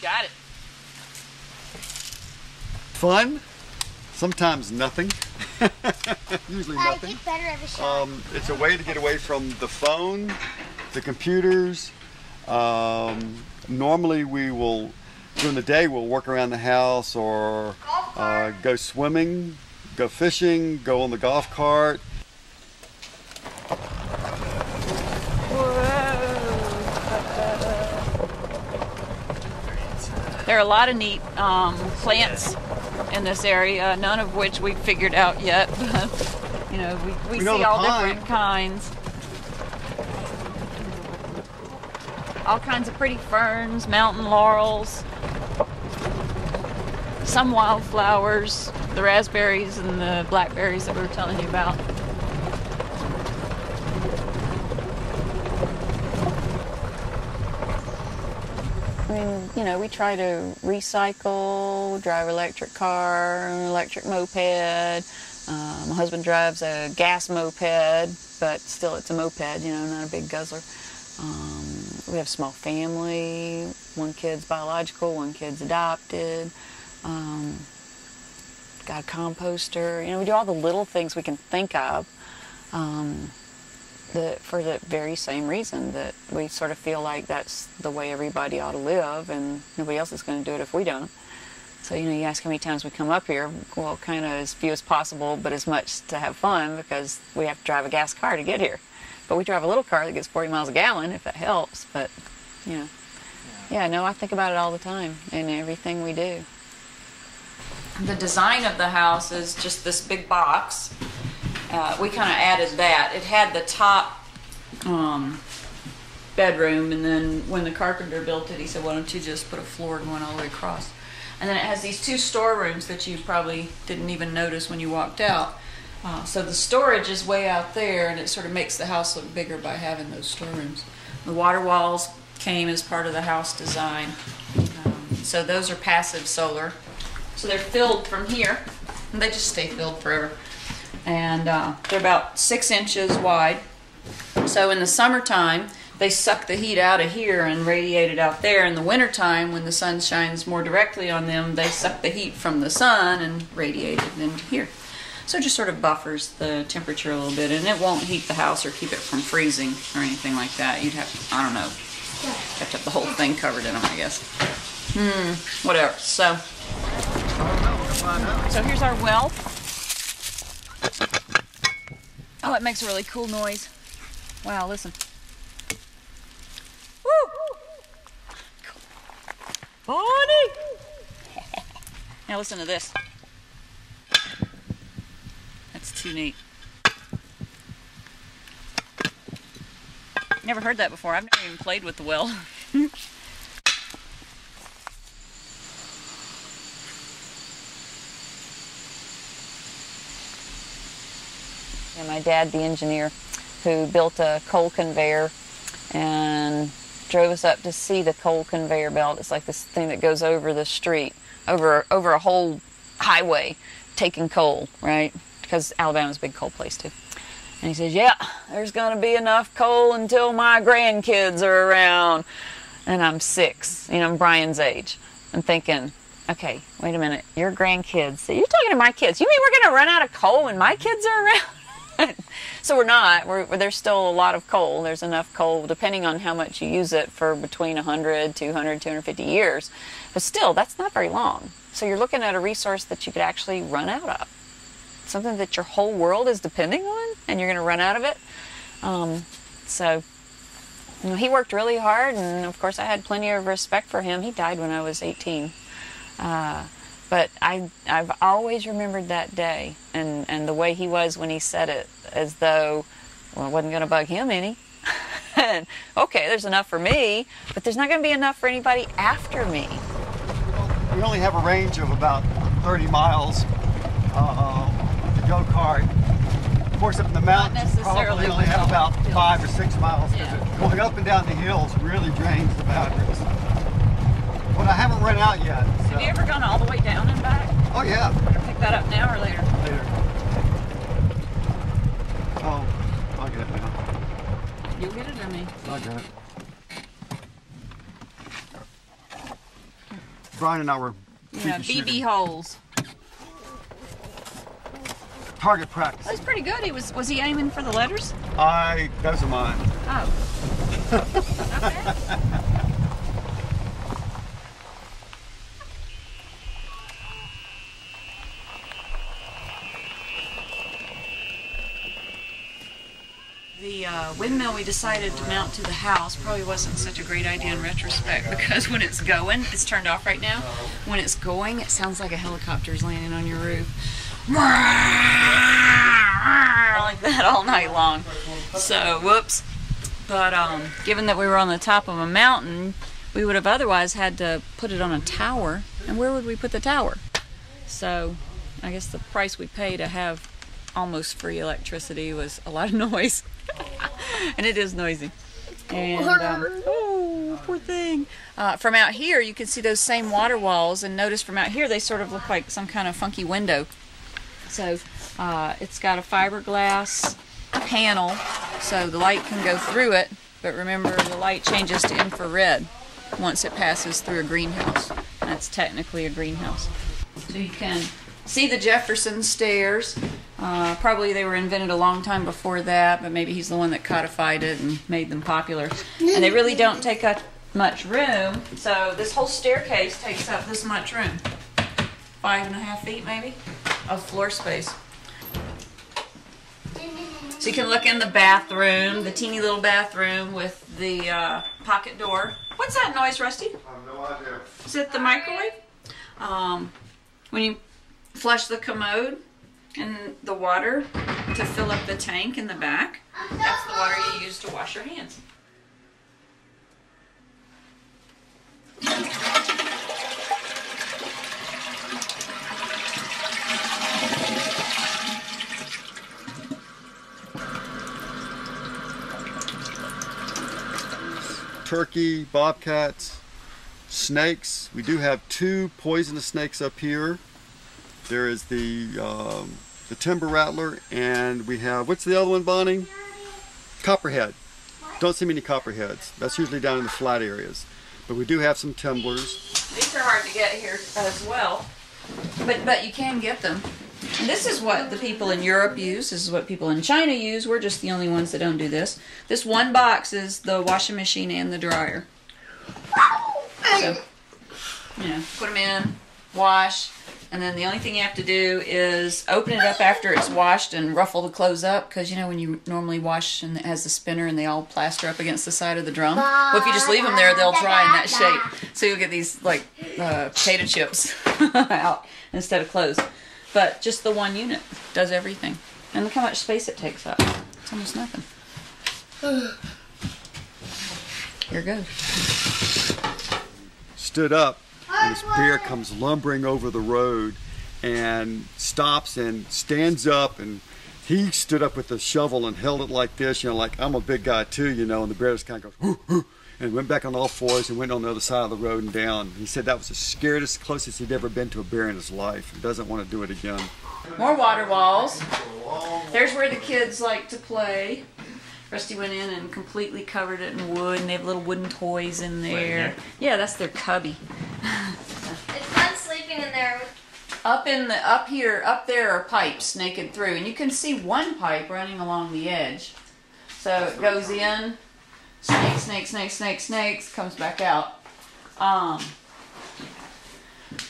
Got it. Fun. Sometimes nothing. Usually nothing. Get better every shot. It's a way to get away from the phone, the computers. Normally we will, during the day, we'll work around the house or go swimming, go fishing, go on the golf cart. There are a lot of neat plants in this area, none of which we've figured out yet. You know, we see all different kinds. All kinds of pretty ferns, mountain laurels, some wildflowers, the raspberries and the blackberries that we were telling you about. I mean, you know, we try to recycle, drive an electric car, an electric moped. My husband drives a gas moped, but still it's a moped, you know, not a big guzzler. We have a small family. One kid's biological, one kid's adopted. Got a composter. You know, we do all the little things we can think of. For the very same reason that we sort of feel like that's the way everybody ought to live, and nobody else is going to do it if we don't. So, you know, you ask how many times we come up here. Well, kind of as few as possible, but as much to have fun, because we have to drive a gas car to get here. But we drive a little car that gets 40 miles a gallon, if that helps. But, you know, yeah, no, I think about it all the time in everything we do. The design of the house is just this big box. We kind of added that. It had the top bedroom, and then when the carpenter built it, he said, why don't you just put a floor going all the way across? And then it has these two storerooms that you probably didn't even notice when you walked out. So the storage is way out there, and it sort of makes the house look bigger by having those storerooms. The water walls came as part of the house design. So those are passive solar. So they're filled from here, and they just stay filled forever. And they're about 6 inches wide. So in the summertime, they suck the heat out of here and radiate it out there. In the wintertime, when the sun shines more directly on them, they suck the heat from the sun and radiate it into here. So it just sort of buffers the temperature a little bit, and it won't heat the house or keep it from freezing or anything like that. You'd have, I don't know, have to have the whole thing covered in them, I guess. Whatever. So here's our well. Oh, it makes a really cool noise. Wow, listen. Woo! Bonnie! Now listen to this. That's too neat. Never heard that before. I've never even played with the well. And my dad, the engineer, who built a coal conveyor and drove us up to see the coal conveyor belt. It's like this thing that goes over the street, over a whole highway, taking coal, right? Because Alabama's a big coal place too. And he says, yeah, there's going to be enough coal until my grandkids are around. And I'm 6, you know, I'm Brian's age. I'm thinking, okay, wait a minute, your grandkids. So you're talking to my kids. You mean we're going to run out of coal when my kids are around? So we're not. There's still a lot of coal. There's enough coal, depending on how much you use it, for between 100, 200, 250 years. But still, that's not very long. So you're looking at a resource that you could actually run out of. Something that your whole world is depending on, and you're going to run out of it. So, you know, he worked really hard, and of course I had plenty of respect for him. He died when I was 18. But I've always remembered that day and the way he was when he said it, as though, well, it wasn't going to bug him any. And, okay, there's enough for me, but there's not going to be enough for anybody after me. We only have a range of about 30 miles to go-kart. Of course, up in the mountains, probably only have about 5 or 6 miles, because going up and down the hills really drains the batteries. But I haven't run out yet. So. Have you ever gone all the way down and back? Oh, yeah. Pick that up now or later? Later. Oh, I'll get it now. You'll get it or me? I'll get it. Brian and I were BB holes. Target practice. That's pretty good. Was he aiming for the letters? Those are mine. Oh. Okay. The windmill we decided to mount to the house probably wasn't such a great idea in retrospect, because when it's going, it's turned off right now, when it's going it sounds like a helicopter's landing on your roof. Like that all night long. So, whoops. But given that we were on the top of a mountain, we would have otherwise had to put it on a tower. And where would we put the tower? So, I guess the price we pay to have almost free electricity was a lot of noise. And it is noisy. And, oh, poor thing. From out here, you can see those same water walls, and notice from out here they sort of look like some kind of funky window. So it's got a fiberglass panel, so the light can go through it, but remember the light changes to infrared once it passes through a greenhouse. That's technically a greenhouse. So you can see the Jefferson stairs. Probably they were invented a long time before that, but maybe he's the one that codified it and made them popular. And they really don't take up much room, so this whole staircase takes up this much room. 5.5 feet maybe of floor space. So you can look in the bathroom, the teeny little bathroom with the pocket door. What's that noise, Rusty? I have no idea. Is it the microwave? When you flush the commode and the water to fill up the tank in the back, that's the water you use to wash your hands. Turkey, bobcats, snakes. We do have 2 poisonous snakes up here. There is the timber rattler, and we have, what's the other one, Bonnie? Copperhead. Don't see many copperheads. That's usually down in the flat areas. But we do have some tumblers. These are hard to get here as well, but you can get them. And this is what the people in Europe use. This is what people in China use. We're just the only ones that don't do this. This one box is the washing machine and the dryer. So, you know, put them in, wash, and then the only thing you have to do is open it up after it's washed and ruffle the clothes up, because you know when you normally wash and it has the spinner and they all plaster up against the side of the drum? Well, if you just leave them there, they'll dry in that shape. So you'll get these like potato chips out instead of clothes. But just the one unit does everything. And look how much space it takes up. It's almost nothing. Here it goes. Stood up, and this bear comes lumbering over the road and stops and stands up, and he stood up with the shovel and held it like this, you know, like I'm a big guy too, you know, and the bear just kind of goes, hoo, hoo, and went back on all fours and went on the other side of the road and down. He said that was the scariest, closest he'd ever been to a bear in his life. He doesn't want to do it again. More water walls. There's where the kids like to play. Rusty went in and completely covered it in wood, and they have little wooden toys in there. Yeah, that's their cubby. It's fun sleeping in there. Up there are pipes naked through, and you can see one pipe running along the edge. So it goes in, snakes, comes back out.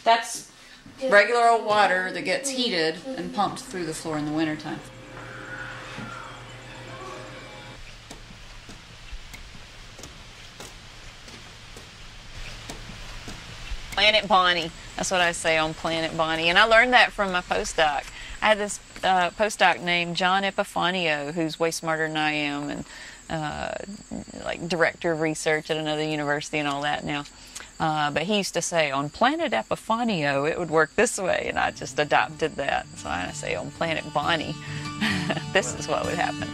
That's regular old water that gets heated and pumped through the floor in the wintertime. Planet Bonnie. That's what I say on Planet Bonnie. And I learned that from my postdoc. I had this postdoc named John Epifanio, who's way smarter than I am, and like director of research at another university and all that now. But he used to say, on Planet Epifanio, it would work this way, and I just adopted that. So I say, on Planet Bonnie, this is what would happen.